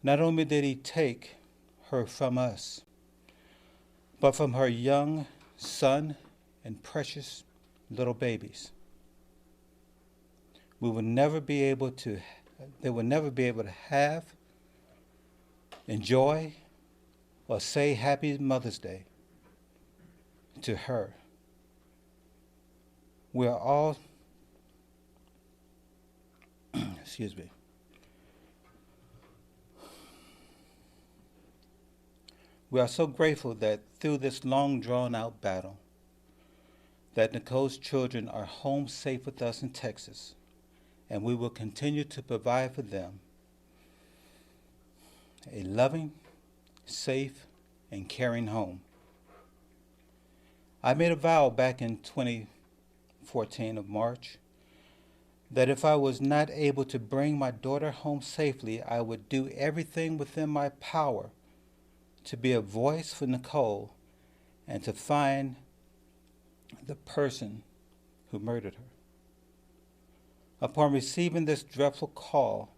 Not only did he take her from us, but from her young son and precious little babies. We will never be able to, they will never be able to have, enjoy, or say Happy Mother's Day to her. We are all, excuse me, we are so grateful that through this long drawn out battle, that Nicole's children are home safe with us in Texas, and we will continue to provide for them a loving, safe, and caring home. I made a vow back in 2014 of March that if I was not able to bring my daughter home safely, I would do everything within my power to be a voice for Nicole and to find the person who murdered her. Upon receiving this dreadful call,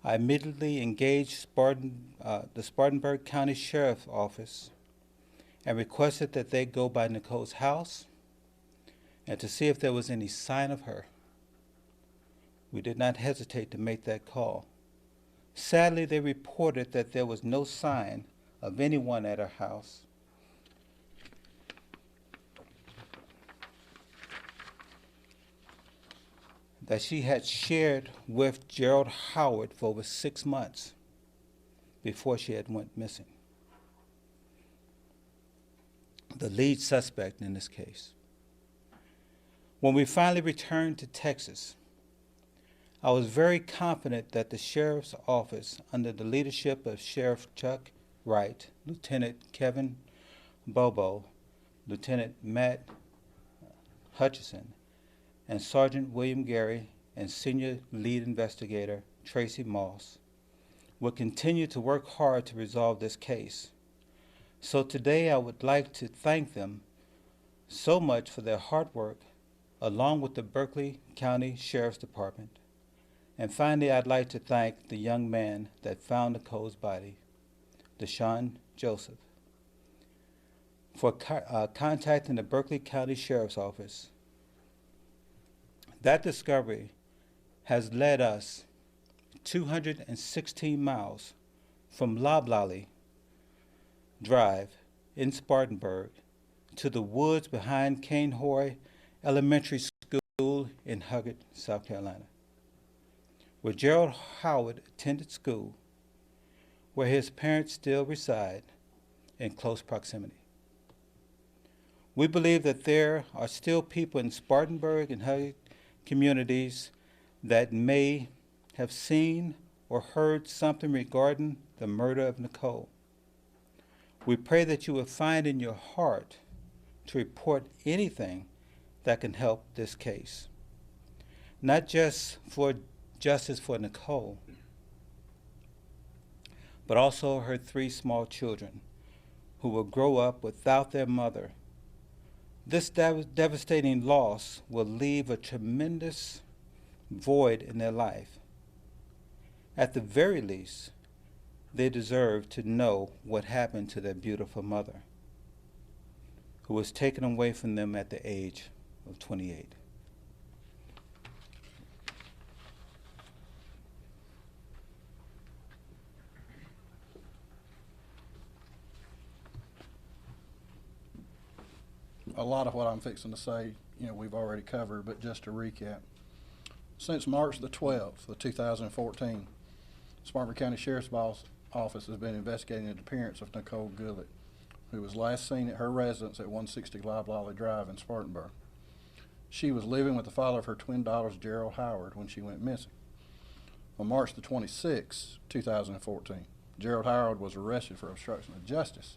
I immediately engaged the Spartanburg County Sheriff's Office and requested that they go by Nicole's house and to see if there was any sign of her. We did not hesitate to make that call. Sadly, they reported that there was no sign of anyone at her house. That she had shared with Gerald Howard for over 6 months before she had went missing. The lead suspect in this case. When we finally returned to Texas, I was very confident that the sheriff's office, under the leadership of Sheriff Chuck Wright, Lieutenant Kevin Bobo, Lieutenant Matt Hutchison, and Sergeant William Gary and Senior Lead Investigator Tracy Moss, will continue to work hard to resolve this case. So today I would like to thank them so much for their hard work, along with the Berkeley County Sheriff's Department. And finally, I'd like to thank the young man that found Nicole's body, Deshaun Joseph, for contacting the Berkeley County Sheriff's Office. That discovery has led us 216 miles from Loblolly Drive in Spartanburg to the woods behind Cane Hoy Elementary School in Huggett, South Carolina, where Gerald Howard attended school, where his parents still reside in close proximity. We believe that there are still people in Spartanburg and Huggett communities that may have seen or heard something regarding the murder of Nicole. We pray that you will find in your heart to report anything that can help this case, not just for justice for Nicole, but also her 3 small children who will grow up without their mother. This devastating loss will leave a tremendous void in their life. At the very least, they deserve to know what happened to their beautiful mother, who was taken away from them at the age of 28. A lot of what I'm fixing to say, we've already covered, but just to recap. Since March the 12th of 2014, Spartanburg County Sheriff's Office has been investigating the appearance of Nicole Goodlett, who was last seen at her residence at 160 Loblolly Drive in Spartanburg. She was living with the father of her twin daughters, Gerald Howard, when she went missing. On March the 26th, 2014, Gerald Howard was arrested for obstruction of justice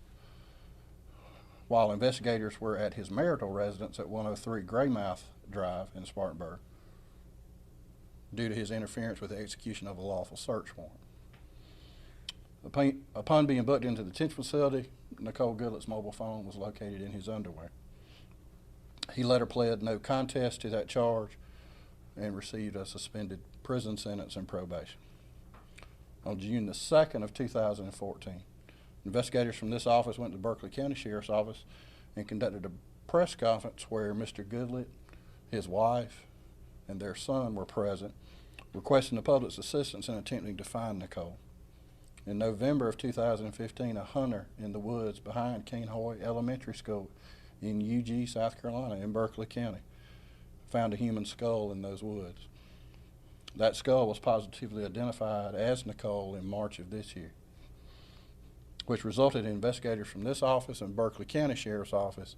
while investigators were at his marital residence at 103 Greymouth Drive in Spartanburg due to his interference with the execution of a lawful search warrant. Upon being booked into the detention facility, Nicole Goodlett's mobile phone was located in his underwear. He later pled no contest to that charge and received a suspended prison sentence and probation. On June the 2nd of 2014, investigators from this office went to the Berkeley County Sheriff's Office and conducted a press conference where Mr. Goodlett, his wife, and their son were present, requesting the public's assistance in attempting to find Nicole. In November of 2015, a hunter in the woods behind King Hoy Elementary School in UG, South Carolina, in Berkeley County, found a human skull in those woods. That skull was positively identified as Nicole in March of this year, which resulted in investigators from this office and Berkeley County Sheriff's Office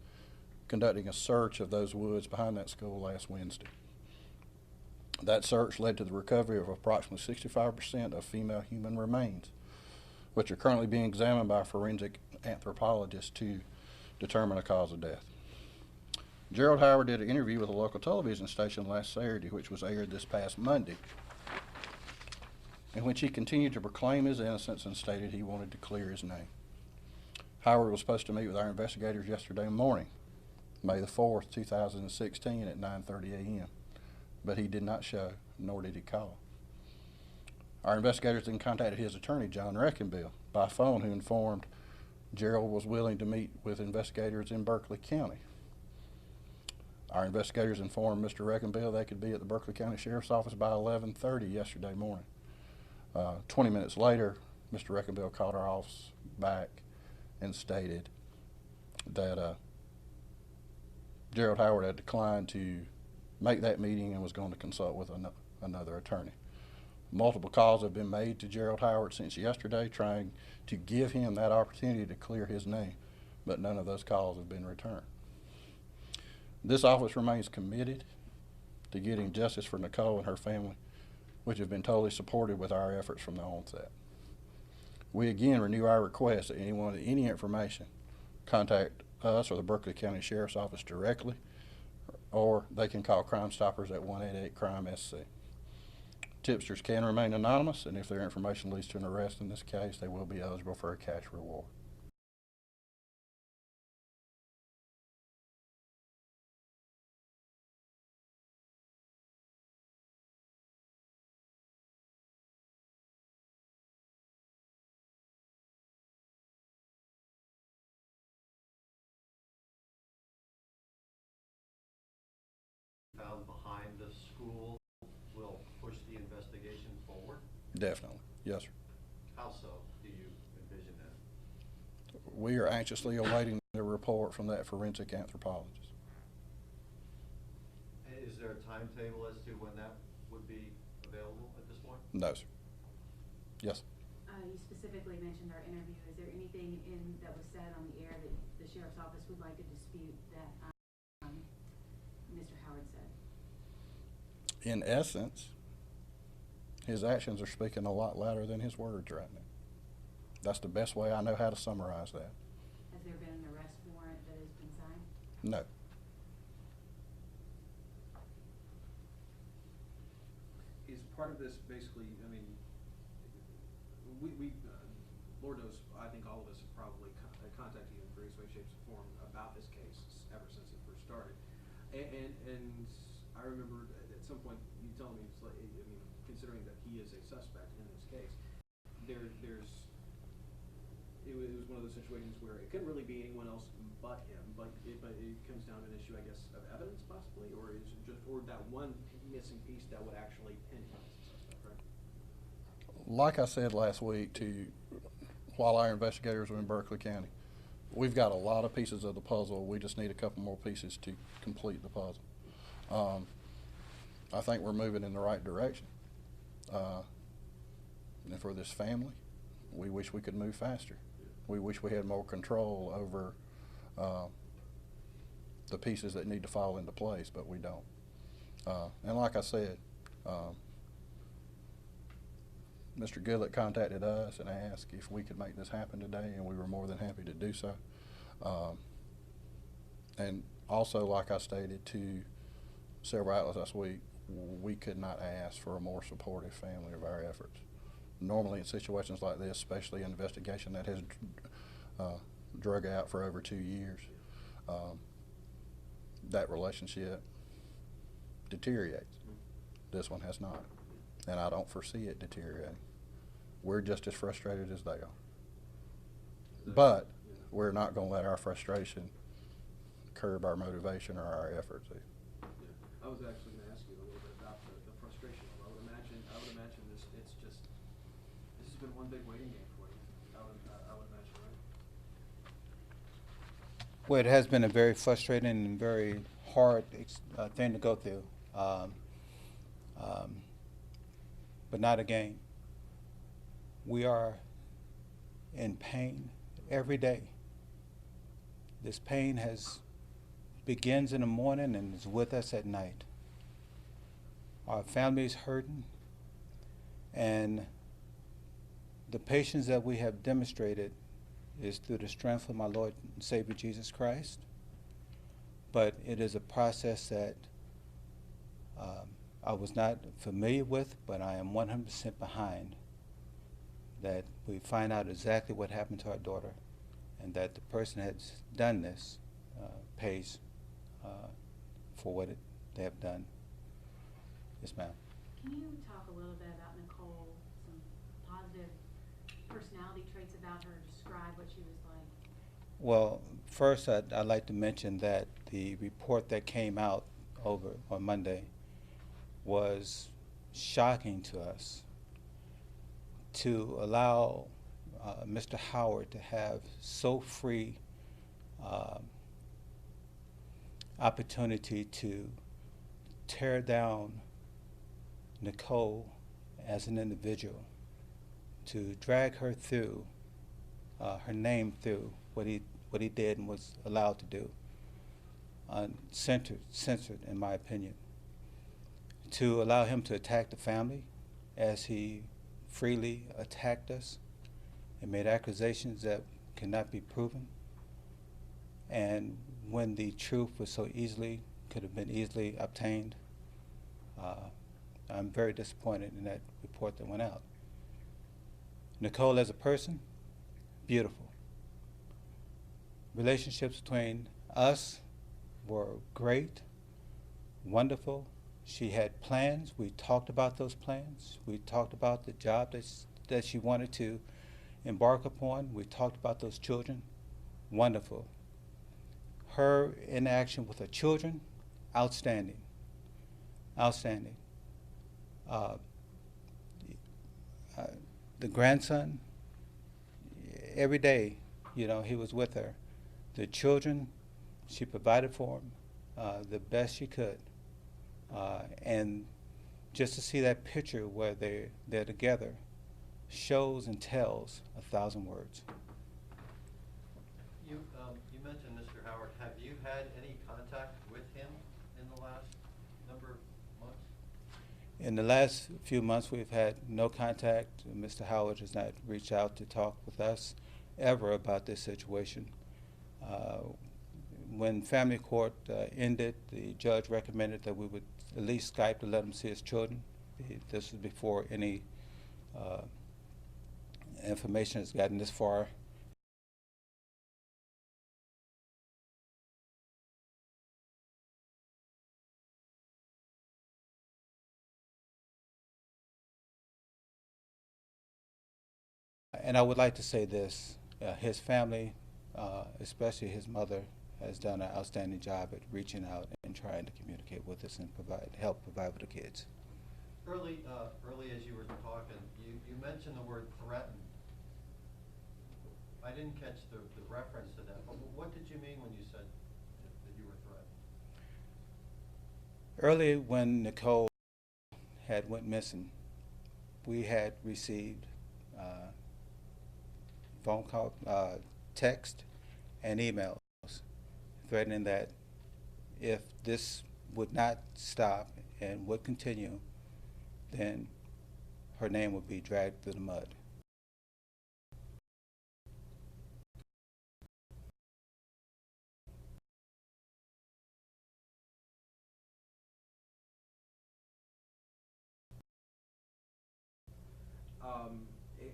conducting a search of those woods behind that school last Wednesday. That search led to the recovery of approximately 65% of female human remains, which are currently being examined by forensic anthropologists to determine a cause of death. Gerald Howard did an interview with a local television station last Saturday, which was aired this past Monday, in which he continued to proclaim his innocence and stated he wanted to clear his name. Howard was supposed to meet with our investigators yesterday morning, May the 4th, 2016 at 9:30 a.m., but he did not show, nor did he call. Our investigators then contacted his attorney, John Reckenbill, by phone, who informed Gerald was willing to meet with investigators in Berkeley County. Our investigators informed Mr. Reckenbill they could be at the Berkeley County Sheriff's Office by 11:30 yesterday morning. 20 minutes later, Mr. Reckenbill called our office back and stated that Gerald Howard had declined to make that meeting and was going to consult with another attorney. Multiple calls have been made to Gerald Howard since yesterday trying to give him that opportunity to clear his name, but none of those calls have been returned. This office remains committed to getting justice for Nicole and her family, which have been totally supported with our efforts from the onset. We again renew our request that anyone with any information contact us or the Berkeley County Sheriff's Office directly, or they can call Crime Stoppers at 188-CRIME-SC. Tipsters can remain anonymous, and if their information leads to an arrest in this case, they will be eligible for a cash reward. Found behind the school will push the investigation forward? Definitely, yes, sir. How so do you envision that? We are anxiously awaiting the report from that forensic anthropologist. Is there a timetable as to when that would be available at this point? No, sir. Yes. You specifically mentioned our interview. Is there anything that was said on the air that the Sheriff's Office would like to dispute that Mr. Howard said? In essence, his actions are speaking a lot louder than his words right now. That's the best way I know how to summarize that. Has there been an arrest warrant that has been signed? No. Is part of this basically, I mean, Lord knows, I think all of us have probably contacted you in various ways, shapes, and forms about this case ever since it first started. And I remember at some point you telling me, it's like, I mean, considering that he is a suspect in this case, it was one of those situations where it couldn't really be anyone else but him, but it comes down to an issue, I guess, of evidence possibly, or is it just, or that one missing piece that would actually pin him as a suspect, right? Like I said last week while our investigators were in Berkeley County, we've got a lot of pieces of the puzzle. We just need a couple more pieces to complete the puzzle. I think we're moving in the right direction. And for this family, we wish we could move faster. We wish we had more control over the pieces that need to fall into place, but we don't. And like I said, Mr. Goodlett contacted us and asked if we could make this happen today, and we were more than happy to do so. And also, like I stated to several outlets last week, we could not ask for a more supportive family of our efforts. Normally in situations like this, especially an investigation that has drug out for over 2 years, that relationship deteriorates. This one has not, and I don't foresee it deteriorating. we're just as frustrated as they are. That- But yeah. we're not gonna let our frustration curb our motivation or our efforts. Yeah, I was actually gonna ask you a little bit about the frustration. I would imagine this has been one big waiting game for you. I would imagine, right? Well, it has been a very frustrating and very hard thing to go through, but not again. We are in pain every day. This pain begins in the morning and is with us at night. Our family is hurting, and the patience that we have demonstrated is through the strength of my Lord and Savior Jesus Christ. But it is a process that I was not familiar with, but I am 100% behind, that we find out exactly what happened to our daughter, and that the person that's done this pays for what they have done. Yes, ma'am. Can you talk a little bit about Nicole, some positive personality traits about her, describe what she was like? Well, first I'd like to mention that the report that came out over on Monday was shocking to us. To allow Mr. Howard to have so free opportunity to tear down Nicole as an individual, to drag her through, her name through what he did and was allowed to do, censored in my opinion, to allow him to attack the family as he freely attacked us and made accusations that cannot be proven, and when the truth could have been easily obtained. I'm very disappointed in that report that went out. Nicole as a person, beautiful. Relationships between us were great, wonderful. She had plans. We talked about those plans. We talked about the job that she wanted to embark upon. We talked about those children. Wonderful. Her interaction with her children, outstanding. Outstanding. The grandson, every day, he was with her. The children, she provided for them the best she could. And just to see that picture where they're together shows and tells 1,000 words. You mentioned Mr. Howard. Have you had any contact with him in the last number of months? In the last few months, we've had no contact. Mr. Howard has not reached out to talk with us ever about this situation. When family court ended, the judge recommended that we would at least Skype to let him see his children. This was before any information has gotten this far. And I would like to say this, his family, especially his mother, has done an outstanding job at reaching out and trying to communicate with us and help provide for the kids. Early as you were talking, you mentioned the word threatened. I didn't catch the reference to that, but what did you mean when you said that you were threatened? Early when Nicole had went missing, we had received phone call, text, and emails threatening that if this would not stop and would continue, then her name would be dragged through the mud.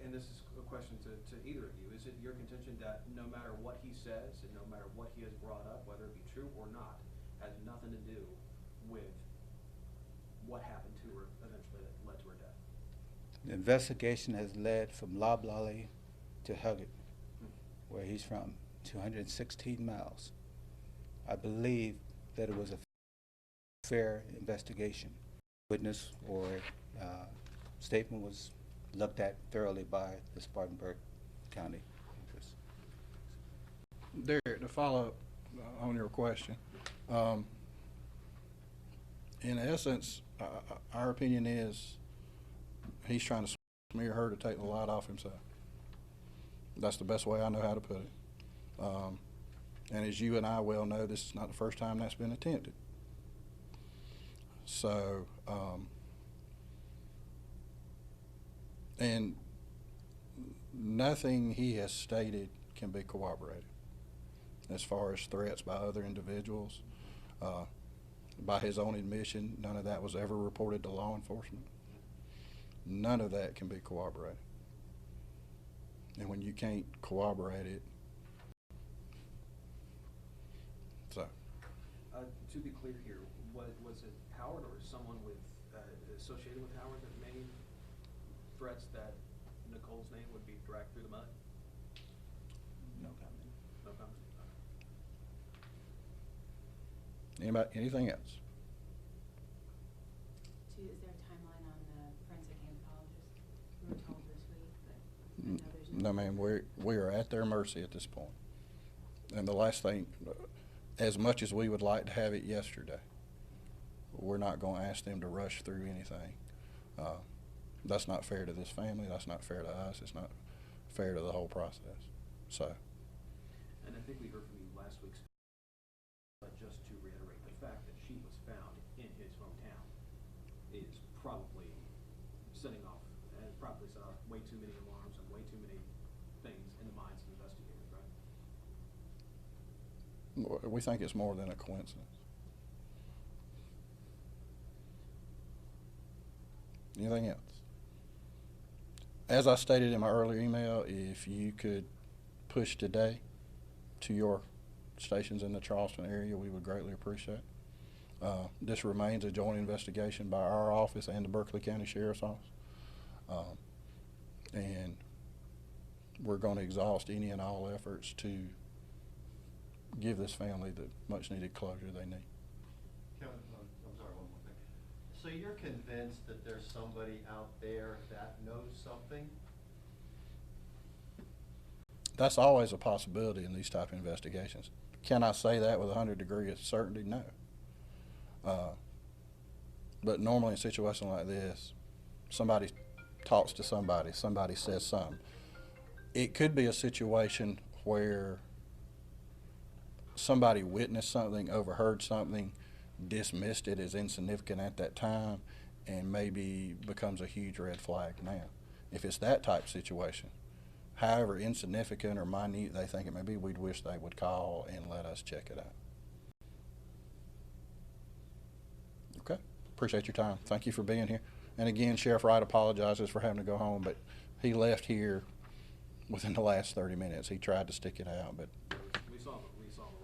And this is a question to either of you. Is it your contention that no matter what he says and no matter what he has brought up, whether it be true or not, has nothing to do with what happened to her eventually that led to her death? The investigation has led from Loblolly to Huggett, where he's from, 216 miles. I believe that it was a fair investigation. Witness or statement was looked at thoroughly by the Spartanburg County office. Derek, to follow up on your question, in essence, our opinion is he's trying to smear her to take the light off himself. That's the best way I know how to put it. And as you and I well know, this is not the first time that's been attempted. So, and nothing he has stated can be corroborated as far as threats by other individuals. By his own admission, none of that was ever reported to law enforcement. None of that can be corroborated. And when you can't corroborate it, so. To be clear here, was it Howard or someone with associated with Howard that made threats that Nicole's name would be dragged through the mud? No comment. No comment. Anybody, anything else? Is there a timeline on the forensic anthropologist? We were told this week, but I know there's no. No, ma'am, we are at their mercy at this point. And the last thing, as much as we would like to have it yesterday, we're not going to ask them to rush through anything. That's not fair to this family. That's not fair to us. It's not fair to the whole process. So. And I think we heard from you last week, but just to reiterate, the fact that she was found in his hometown is probably setting off, and probably set off way too many alarms and way too many things in the minds of investigators, right? We think it's more than a coincidence. Anything else? As I stated in my earlier email, if you could push today to your stations in the Charleston area, we would greatly appreciate it. This remains a joint investigation by our office and the Berkeley County Sheriff's Office. And we're going to exhaust any and all efforts to give this family the much needed closure they need. Kevin, I'm sorry, one more thing. So you're convinced that there's somebody out there that knows something? That's always a possibility in these type of investigations. Can I say that with 100 degrees of certainty? No. But normally in a situation like this, somebody talks to somebody, somebody says something. It could be a situation where somebody witnessed something, overheard something, dismissed it as insignificant at that time, and maybe becomes a huge red flag now. If it's that type of situation, however insignificant or minute they think it may be, we'd wish they would call and let us check it out. Okay, appreciate your time. Thank you for being here. And again, Sheriff Wright apologizes for having to go home, but he left here within the last 30 minutes. He tried to stick it out, but We saw the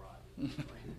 ride.